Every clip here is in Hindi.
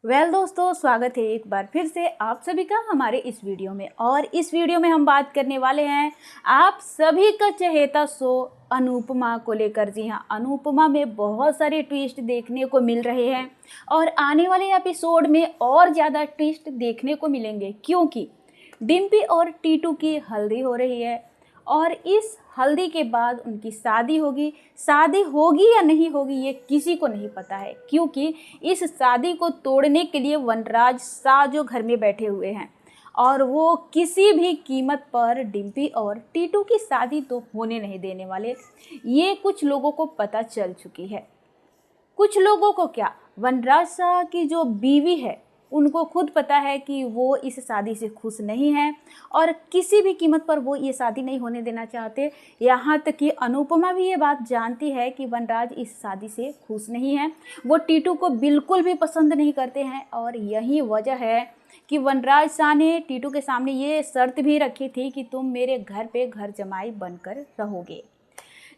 दोस्तों, स्वागत है एक बार फिर से आप सभी का हमारे इस वीडियो में। और इस वीडियो में हम बात करने वाले हैं आप सभी का चहेता शो अनुपमा को लेकर। जी हाँ, अनुपमा में बहुत सारे ट्विस्ट देखने को मिल रहे हैं और आने वाले एपिसोड में और ज़्यादा ट्विस्ट देखने को मिलेंगे, क्योंकि डिम्पी और टीटू की हल्दी हो रही है और इस हल्दी के बाद उनकी शादी होगी या नहीं होगी ये किसी को नहीं पता है, क्योंकि इस शादी को तोड़ने के लिए वनराज शाह जो घर में बैठे हुए हैं और वो किसी भी कीमत पर डिम्पी और टीटू की शादी तो होने नहीं देने वाले। ये कुछ लोगों को पता चल चुकी है। कुछ लोगों को क्या, वनराज शाह की जो बीवी है उनको खुद पता है कि वो इस शादी से खुश नहीं है और किसी भी कीमत पर वो ये शादी नहीं होने देना चाहते। यहाँ तक कि अनुपमा भी ये बात जानती है कि वनराज इस शादी से खुश नहीं है, वो टीटू को बिल्कुल भी पसंद नहीं करते हैं। और यही वजह है कि वनराज शाह ने टीटू के सामने ये शर्त भी रखी थी कि तुम मेरे घर पे घर जमाई बनकर रहोगे।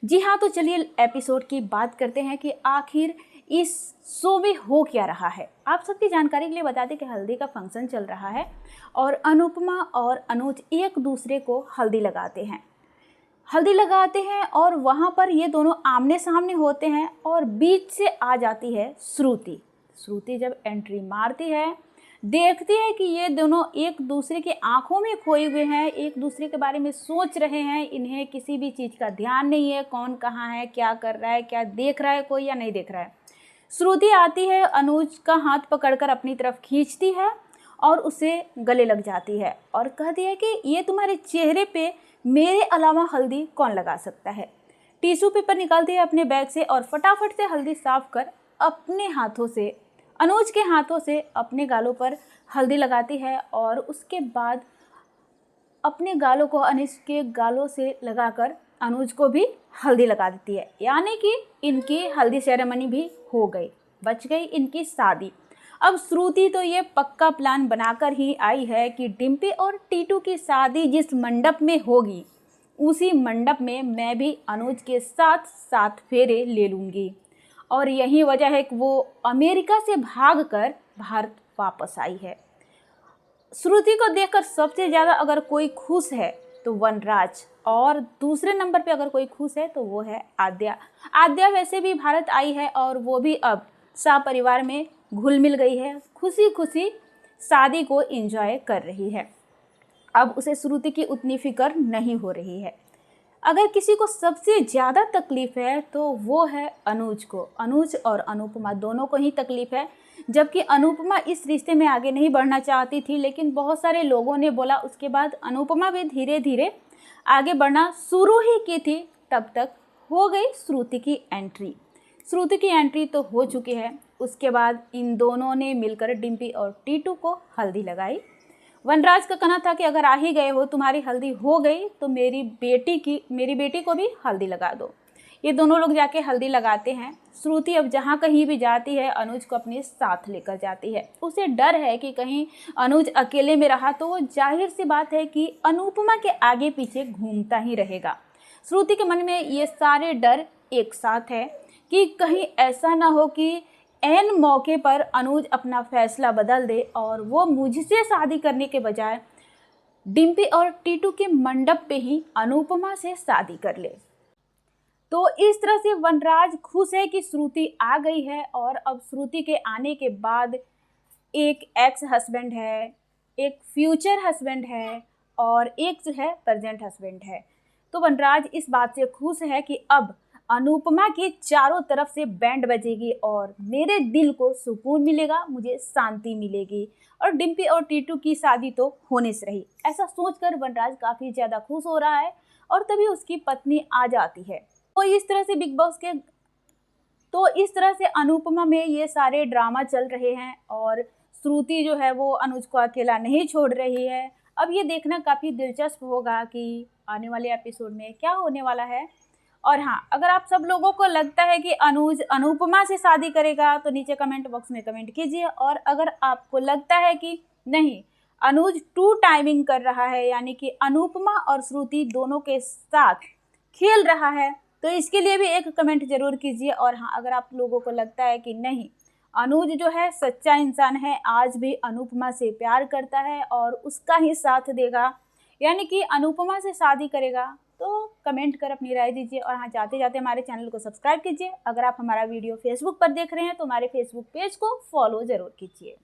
जी हाँ, तो चलिए एपिसोड की बात करते हैं कि आखिर इस शो में हो क्या रहा है। आप सबकी जानकारी के लिए बता दें कि हल्दी का फंक्शन चल रहा है और अनुपमा और अनुज एक दूसरे को हल्दी लगाते हैं और वहाँ पर ये दोनों आमने सामने होते हैं और बीच से आ जाती है श्रुति जब एंट्री मारती है, देखती है कि ये दोनों एक दूसरे के आंखों में खोए हुए हैं, एक दूसरे के बारे में सोच रहे हैं। इन्हें किसी भी चीज़ का ध्यान नहीं है, कौन कहाँ है, क्या कर रहा है, क्या देख रहा है कोई या नहीं देख रहा है। श्रुति आती है, अनुज का हाथ पकड़कर अपनी तरफ खींचती है और उसे गले लग जाती है और कहती है कि ये तुम्हारे चेहरे पे मेरे अलावा हल्दी कौन लगा सकता है। टिश्यू पेपर निकालती है अपने बैग से और फटाफट से हल्दी साफ कर अपने हाथों से अनुज के हाथों से अपने गालों पर हल्दी लगाती है और उसके बाद अपने गालों को अनुज के गालों से लगाकर अनुज को भी हल्दी लगा देती है। यानी कि इनकी हल्दी सेरेमनी भी हो गई, बच गई इनकी शादी। अब श्रुति तो ये पक्का प्लान बनाकर ही आई है कि डिम्पी और टीटू की शादी जिस मंडप में होगी उसी मंडप में मैं भी अनुज के साथ 7 फेरे ले लूँगी। और यही वजह है कि वो अमेरिका से भागकर भारत वापस आई है। श्रुति को देखकर सबसे ज़्यादा अगर कोई खुश है तो वनराज, और दूसरे नंबर पे अगर कोई खुश है तो वो है आद्या वैसे भी भारत आई है और वो भी अब शाह परिवार में घुल मिल गई है, खुशी खुशी शादी को एंजॉय कर रही है। अब उसे श्रुति की उतनी फिक्र नहीं हो रही है। अगर किसी को सबसे ज़्यादा तकलीफ़ है तो वो है अनुज को। अनुज और अनुपमा दोनों को ही तकलीफ़ है, जबकि अनुपमा इस रिश्ते में आगे नहीं बढ़ना चाहती थी, लेकिन बहुत सारे लोगों ने बोला। उसके बाद अनुपमा भी धीरे धीरे आगे बढ़ना शुरू ही की थी, तब तक हो गई श्रुति की एंट्री। श्रुति की एंट्री तो हो चुकी है। उसके बाद इन दोनों ने मिलकर डिम्पी और टीटू को हल्दी लगाई। वनराज का कहना था कि अगर आ ही गए हो, तुम्हारी हल्दी हो गई तो मेरी बेटी को भी हल्दी लगा दो। ये दोनों लोग जाके हल्दी लगाते हैं। श्रुति अब जहाँ कहीं भी जाती है अनुज को अपने साथ लेकर जाती है। उसे डर है कि कहीं अनुज अकेले में रहा तो वो जाहिर सी बात है कि अनुपमा के आगे पीछे घूमता ही रहेगा। श्रुति के मन में ये सारे डर एक साथ है कि कहीं ऐसा ना हो कि ऐन मौके पर अनुज अपना फैसला बदल दे और वो मुझसे शादी करने के बजाय डिम्पी और टीटू के मंडप पे ही अनुपमा से शादी कर ले। तो इस तरह से वनराज खुश है कि श्रुति आ गई है और अब श्रुति के आने के बाद एक एक्स हस्बैंड है, एक फ्यूचर हस्बैंड है और एक जो है प्रेजेंट हस्बैंड है। तो वनराज इस बात से खुश है कि अब अनुपमा के चारों तरफ से बैंड बजेगी और मेरे दिल को सुकून मिलेगा, मुझे शांति मिलेगी और डिम्पी और टीटू की शादी तो होने से रही। ऐसा सोचकर वनराज काफ़ी ज़्यादा खुश हो रहा है और तभी उसकी पत्नी आ जाती है। तो इस तरह से अनुपमा में ये सारे ड्रामा चल रहे हैं और श्रुति जो है वो अनुज को अकेला नहीं छोड़ रही है। अब ये देखना काफ़ी दिलचस्प होगा कि आने वाले एपिसोड में क्या होने वाला है। और हाँ, अगर आप सब लोगों को लगता है कि अनुज अनुपमा से शादी करेगा तो नीचे कमेंट बॉक्स में कमेंट कीजिए। और अगर आपको लगता है कि नहीं, अनुज टू टाइमिंग कर रहा है, यानी कि अनुपमा और श्रुति दोनों के साथ खेल रहा है, तो इसके लिए भी एक कमेंट जरूर कीजिए। और हाँ, अगर आप लोगों को लगता है कि नहीं, अनुज जो है सच्चा इंसान है, आज भी अनुपमा से प्यार करता है और उसका ही साथ देगा, यानी कि अनुपमा से शादी करेगा। तो कमेंट कर अपनी राय दीजिए और हाँ, जाते जाते हमारे चैनल को सब्सक्राइब कीजिए। अगर आप हमारा वीडियो फेसबुक पर देख रहे हैं तो हमारे फेसबुक पेज को फॉलो ज़रूर कीजिए।